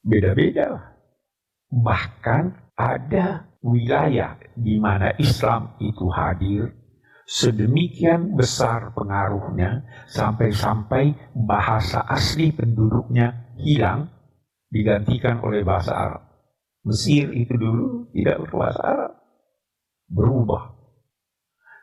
beda-beda. Bahkan ada wilayah di mana Islam itu hadir, sedemikian besar pengaruhnya sampai-sampai bahasa asli penduduknya hilang, digantikan oleh bahasa Arab. Mesir itu dulu tidak berbahasa Arab, berubah.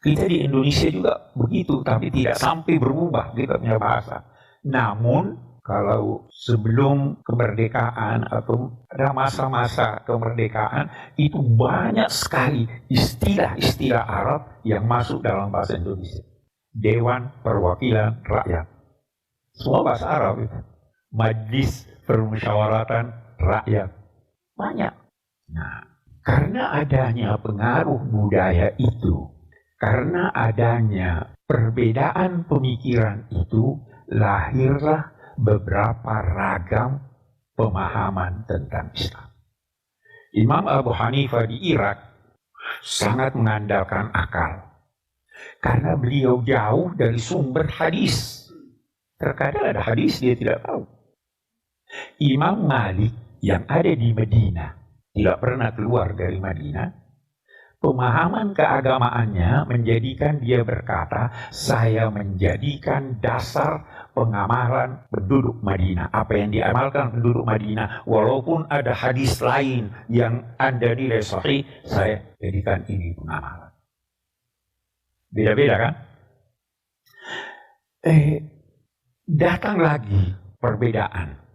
Kita di Indonesia juga begitu, tapi tidak sampai berubah kita punya bahasa. Namun kalau sebelum kemerdekaan atau ada masa-masa kemerdekaan, itu banyak sekali istilah-istilah Arab yang masuk dalam bahasa Indonesia. Dewan Perwakilan Rakyat, semua bahasa Arab itu. Majlis Permusyawaratan Rakyat, banyak. Nah, karena adanya pengaruh budaya itu, karena adanya perbedaan pemikiran itu, lahirlah beberapa ragam pemahaman tentang Islam. Imam Abu Hanifah di Irak sangat mengandalkan akal, karena beliau jauh dari sumber hadis. Terkadang ada hadis dia tidak tahu. Imam Malik yang ada di Madinah, tidak pernah keluar dari Madinah, pemahaman keagamaannya menjadikan dia berkata, saya menjadikan dasar pengamalan penduduk Madinah. Apa yang diamalkan penduduk Madinah, walaupun ada hadis lain yang Anda nilai sahih, saya jadikan ini pengamalan. Beda-beda kan? Datang lagi perbedaan.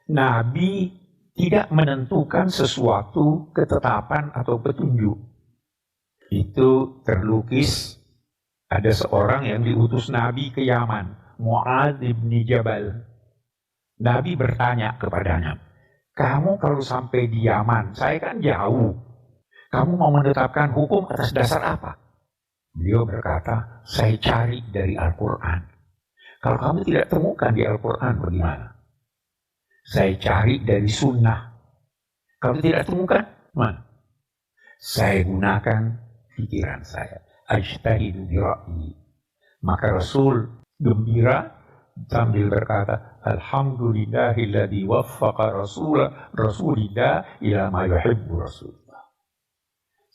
Nabi tidak menentukan sesuatu ketetapan atau petunjuk. Itu terlukis, ada seorang yang diutus Nabi ke Yaman, Mu'adz bin Jabal. Nabi bertanya kepadanya, kamu kalau sampai di Yaman, saya kan jauh, kamu mau menetapkan hukum atas dasar apa? Beliau berkata, saya cari dari Al-Quran. Kalau kamu tidak temukan di Al-Quran, bagaimana? Saya cari dari sunnah. Kalau tidak temukan, mana? Saya gunakan pikiran saya. Ajtahidu bi ra'yi. Maka Rasul gembira sambil berkata, alhamdulillahilladzi waffaqa rasulillah ila ma yuhibbu rasulullah.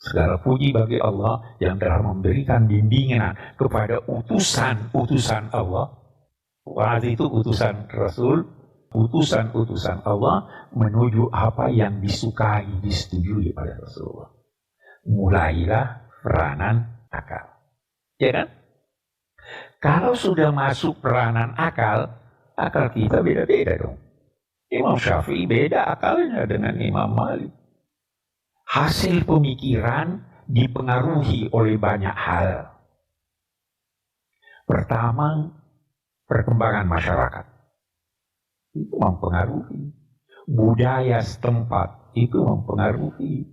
Segala puji bagi Allah yang telah memberikan bimbingan kepada utusan-utusan Allah. Waktu itu utusan Rasul, utusan-utusan Allah menuju apa yang disukai, disetujui oleh Rasulullah. Mulailah peranan akal. Ya kan? Kalau sudah masuk peranan akal, akal kita beda-beda dong. Imam Syafi'i beda akalnya dengan Imam Malik. Hasil pemikiran dipengaruhi oleh banyak hal. Pertama, perkembangan masyarakat. Itu mempengaruhi. Budaya setempat itu mempengaruhi.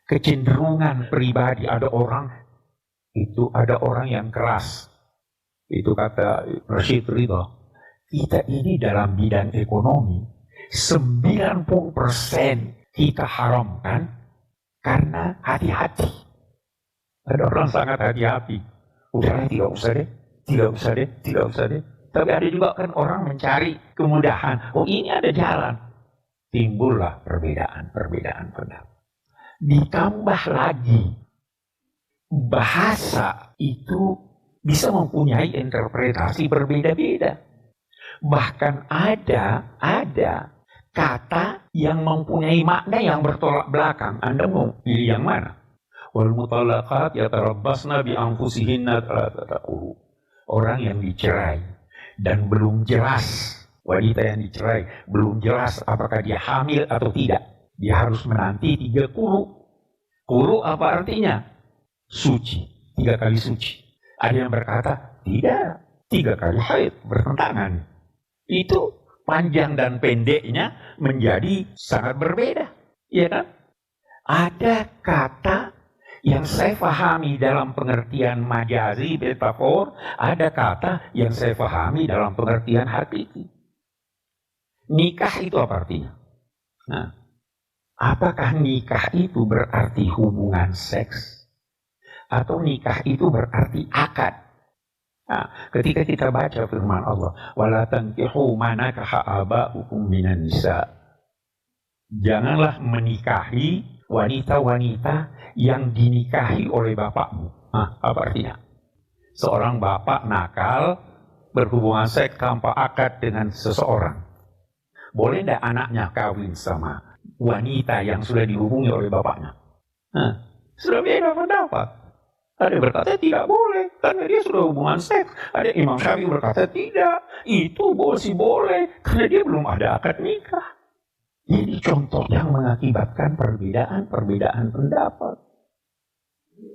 Kecenderungan pribadi, ada orang yang keras. Itu kata Rashid Ridha. Kita ini dalam bidang ekonomi 90% kita haramkan karena hati-hati. Ada orang sangat hati-hati. Udah tidak usah deh. Tapi ada juga kan orang mencari kemudahan. Oh, ini ada jalan. Timbullah perbedaan pendapat. Ditambah lagi, bahasa itu bisa mempunyai interpretasi berbeda-beda. Bahkan ada kata yang mempunyai makna yang bertolak belakang. Anda mau pilih yang mana? Wal mutallaqat yatarabbasna bi anfusihinna taqulu. Orang yang dicerai dan belum jelas, wanita yang dicerai belum jelas apakah dia hamil atau tidak, dia harus menanti 3 quru. Quru apa artinya? Suci, 3 kali suci. Ada yang berkata tidak, 3 kali haid, bertentangan. Itu panjang dan pendeknya menjadi sangat berbeda, ya kan? Ada kata yang saya pahami dalam pengertian majazi, metafor, ada kata yang saya pahami dalam pengertian hakiki. Nikah itu apa artinya? Nah, apakah nikah itu berarti hubungan seks? Atau nikah itu berarti akad? Nah, ketika kita baca firman Allah, wala tankihu ma nakaha aba'ukum minan nisa. Janganlah menikahi wanita-wanita yang dinikahi oleh bapakmu. Nah, apa artinya? Seorang bapak nakal berhubungan seks tanpa akad dengan seseorang. Boleh tidak anaknya kawin sama wanita yang sudah dihubungi oleh bapaknya? Nah, sudah beda pendapat. Ada yang berkata tidak boleh, karena dia sudah hubungan seks. Ada Imam Syafi'i berkata tidak, itu boleh, karena dia belum ada akad nikah. Ini contoh yang mengakibatkan perbedaan pendapat.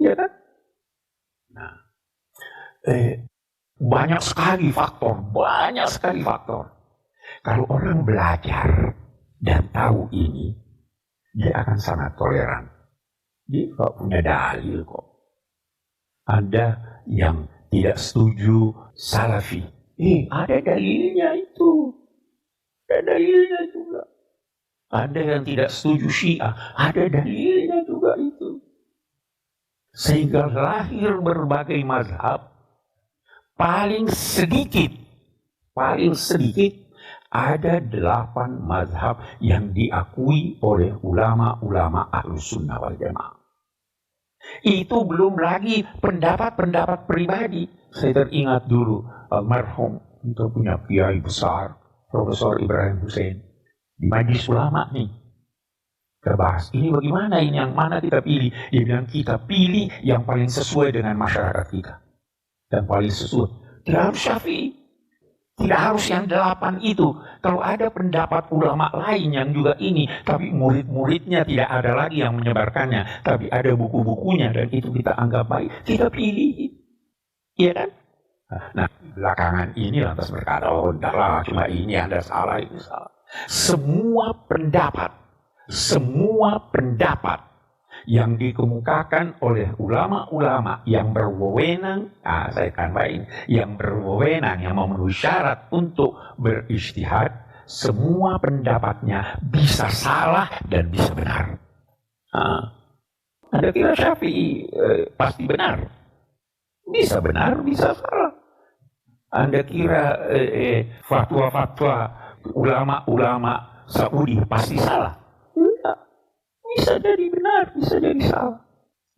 Ya kan? Nah, banyak sekali faktor. Kalau orang belajar dan tahu ini, dia akan sangat toleran. Dia gak punya dalil kok. Ada yang tidak setuju Salafi. Ada dalilnya itu. Ada dalilnya juga. Ada yang tidak setuju Syiah. Ada dalilnya juga itu. Sehingga lahir berbagai mazhab. Paling sedikit ada 8 mazhab yang diakui oleh ulama-ulama Ahlus Sunnah wal Jamaah. Itu belum lagi pendapat-pendapat pribadi. Saya teringat dulu almarhum kita punya kiai besar Profesor Ibrahim Hussein di Majelis Ulama nih. Kita bahas ini bagaimana, ini yang mana kita pilih. Dia bilang kita pilih yang paling sesuai dengan masyarakat kita. Dan paling sesuai. Tidak harus Syafi'i. Tidak harus yang 8 itu. Kalau ada pendapat ulama lain yang juga ini, tapi murid-muridnya tidak ada lagi yang menyebarkannya, tapi ada buku-bukunya dan itu kita anggap baik, kita pilih. Iya kan? Nah, belakangan ini lantas berkata, oh udahlah, cuma ini Anda salah, ini salah. Semua pendapat yang dikemukakan oleh ulama-ulama yang berwenang, saya tambahin, yang berwenang, yang memenuhi syarat untuk berijtihad, semua pendapatnya bisa salah dan bisa benar. Anda kira Syafi'i pasti benar? Bisa benar, bisa salah. Anda kira fatwa-fatwa ulama-ulama Saudi pasti salah? Bisa jadi benar, bisa jadi salah.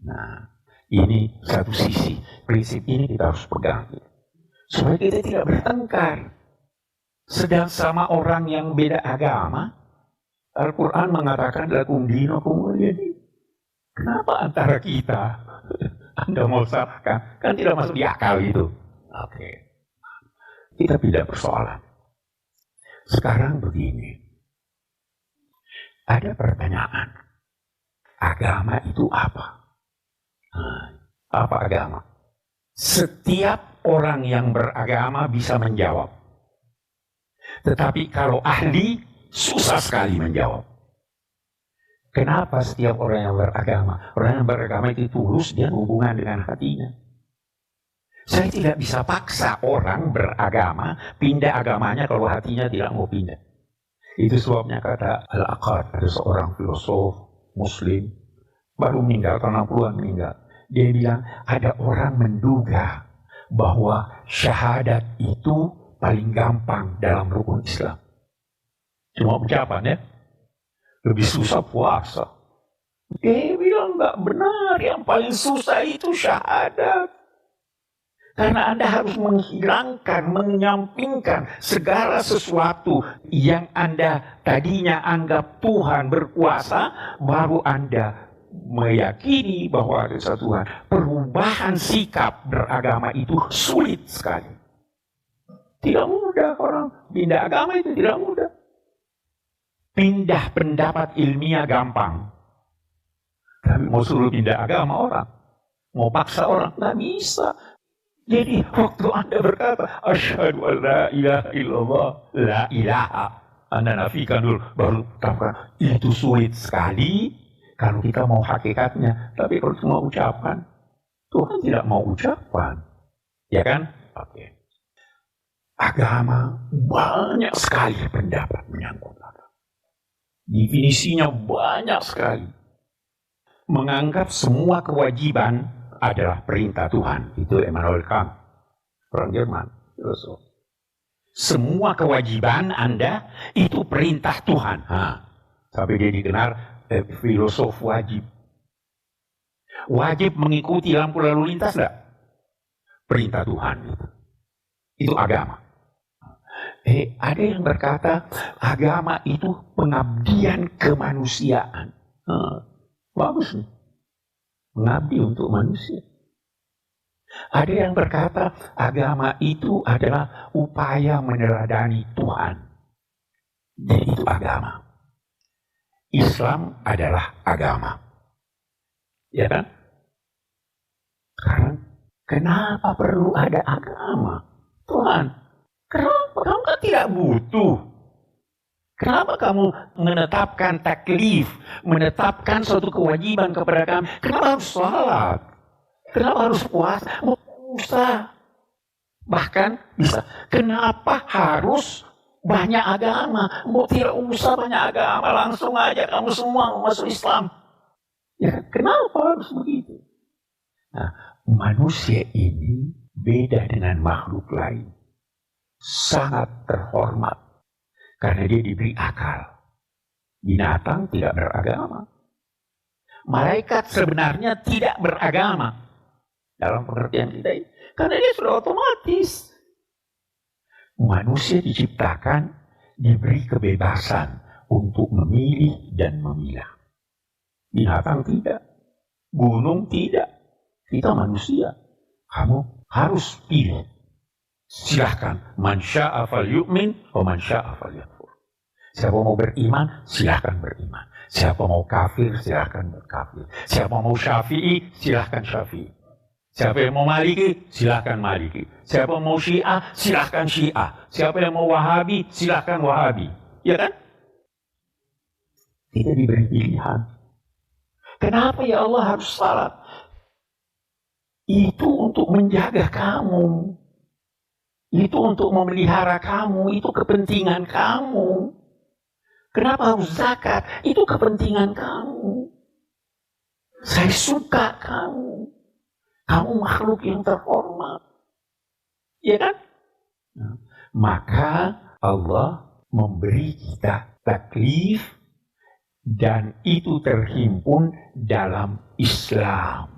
Nah, ini satu sisi. Prinsip ini kita harus pegang. Supaya kita tidak bertengkar. Sedang sama orang yang beda agama, Al-Quran mengatakan lakum dinukum waliyadin. Kenapa antara kita Anda mau salahkan? Kan tidak masuk di akal itu. Oke. Kita tidak persoalan. Sekarang begini. Ada pertanyaan. Agama itu apa? Apa agama? Setiap orang yang beragama bisa menjawab. Tetapi kalau ahli, susah sekali menjawab. Kenapa setiap orang yang beragama? Orang yang beragama itu tulus, dia hubungan dengan hatinya. Saya tidak bisa paksa orang beragama, pindah agamanya kalau hatinya tidak mau pindah. Itu sebabnya kata Al-Aqad, ada seorang filosof Muslim, baru meninggal, tahun 60-an meninggal. Dia bilang, ada orang menduga bahwa syahadat itu paling gampang dalam rukun Islam. Cuma ucapan ya, lebih susah puasa. Dia bilang, enggak benar, yang paling susah itu syahadat. Karena Anda harus menghilangkan, menyampingkan segala sesuatu yang Anda tadinya anggap Tuhan berkuasa, baru Anda meyakini bahwa ada satu Tuhan. Perubahan sikap beragama itu sulit sekali. Tidak mudah orang pindah agama, itu tidak mudah. Pindah pendapat ilmiah gampang. Tapi mau suruh pindah agama orang, mau paksa orang, nggak bisa. Jadi waktu Anda berkata, asyhadu an la ilaha illallah, la ilaha, Anda nafikan dulu, baru katakan, itu sulit sekali kalau kita mau hakikatnya. Tapi kalau cuma ucapan, Tuhan tidak mau ucapan. Ya kan? Oke. Agama banyak sekali pendapat menyangkut agama. Definisinya banyak sekali. Menganggap semua kewajiban adalah perintah Tuhan. Itu Immanuel Kant. orang Jerman, filosof. Semua kewajiban Anda itu perintah Tuhan. Sampai dia dikenal filosof wajib. Wajib mengikuti lampu lalu lintas enggak? Perintah Tuhan. Itu agama. Ada yang berkata agama itu pengabdian kemanusiaan. Bagus nih. Mengabdi untuk manusia. Ada yang berkata agama itu adalah upaya meneladani Tuhan. Jadi itu agama. Islam adalah agama. Ya kan? Sekarang, kenapa perlu ada agama? Tuhan, kenapa kamu kan tidak butuh? Kenapa kamu menetapkan taklif, menetapkan suatu kewajiban kepada kami? Kenapa harus sholat? Kenapa harus puasa? Mau usah. Bahkan bisa. Kenapa harus banyak agama? Mau tidak usah banyak agama, langsung aja kamu semua masuk Islam. Ya, kenapa harus begitu? Nah, manusia ini beda dengan makhluk lain. Sangat terhormat. Karena dia diberi akal. Binatang tidak beragama. Malaikat sebenarnya tidak beragama. Dalam pengertian kita ini. Karena dia sudah otomatis. Manusia diciptakan, diberi kebebasan untuk memilih dan memilah. Binatang tidak. Gunung tidak. Kita manusia. Kamu harus pilih. Silahkan. Man sya'a fal yu'min, wa man sya'a fal yakfur. Siapa mau beriman, silahkan beriman. Siapa mau kafir, silahkan berkafir. Siapa mau syafi'i, silahkan syafi'i. Siapa yang mau maliki, silahkan maliki. Siapa mau syiah, silahkan syiah. Siapa yang mau wahabi, silahkan wahabi. Ya kan? Tidak diberi pilihan. Kenapa ya Allah harus salat? Itu untuk menjaga kamu. Itu untuk memelihara kamu. Itu kepentingan kamu. Kenapa harus zakat? Itu kepentingan kamu. Saya suka kamu. Kamu makhluk yang terhormat. Ya kan? Maka Allah memberi kita taklif dan itu terhimpun dalam Islam.